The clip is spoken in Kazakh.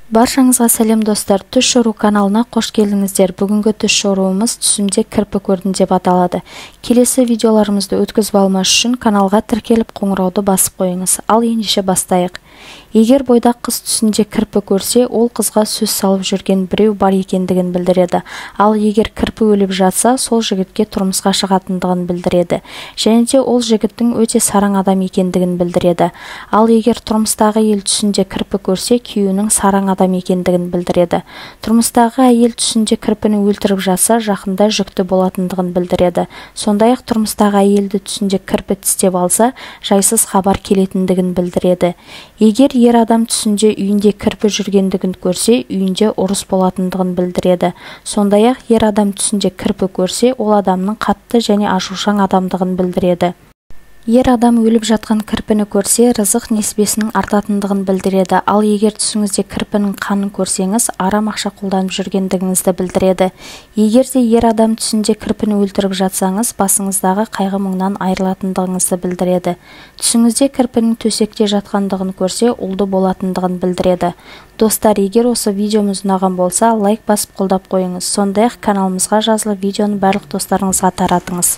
Баршаңызға сәлем достар, Түс Шору каналына қош келдіңіздер. Бүгінгі түс шоруымыз түсімде кірпі көрдім деп аталады. Келесі видеоларымызды өткізіп алмас үшін каналға тіркеліп қоңырауды басып қойыңыз. Ал ендеше бастайық. Егер бойдақ қыз түсінде кірпі көрсе, ол қызға сөз салып жүрген біреу бар екендігін білдіреді. Ал егер кірпі өліп жатса, сол жігітке тұрмысқа шығатындығын білдіреді. Және де ол жігіттің өте сараң адам екендігін білдіреді. Ал егер тұрмыстағы әйел түсінде кірпі көрсе, күйеуінің сараң адам екендігін білдіреді. Тұрмыстағы әйел түсінде кірпіні өлтіріп жатса, жақында жүкті болатындығын білдіреді. Сондай-ақ тұрмыстағы әйелді түсінде кірпі тістеп алса, жайсыз хабар келетіндігін білдіреді. Егер ер адам түсінде үйінде кірпі жүргендігін көрсе, үйінде ұрыс болатындығын білдіреді. Сондай-ақ ер адам түсінде кірпі көрсе, ол адамның қатты және ашушаң адамдығын білдіреді. Ер адам өліп жатқан кірпіні көрсе, рызық несібесінің артатындығын білдіреді. Ал егер түсіңізде кірпінің қанын көрсеңіз, арам ақша қолданып жүргендігіңізді білдіреді. Егер де ер адам түсінде кірпіні өлтіріп жатсаңыз, басыңыздағы қайғы мұңнан айырылатындығыңызды білдіреді. Түсіңізде кірпінің төсекте жатқандығын көрсе, ұлды болатындығын білдіреді. Достар, егер осы видеомыз ұнаған болса, лайк басып қолдап қойыңыз. Сондай-ақ каналымызға жазылып, видеоны барлық достарыңызға таратыңыз.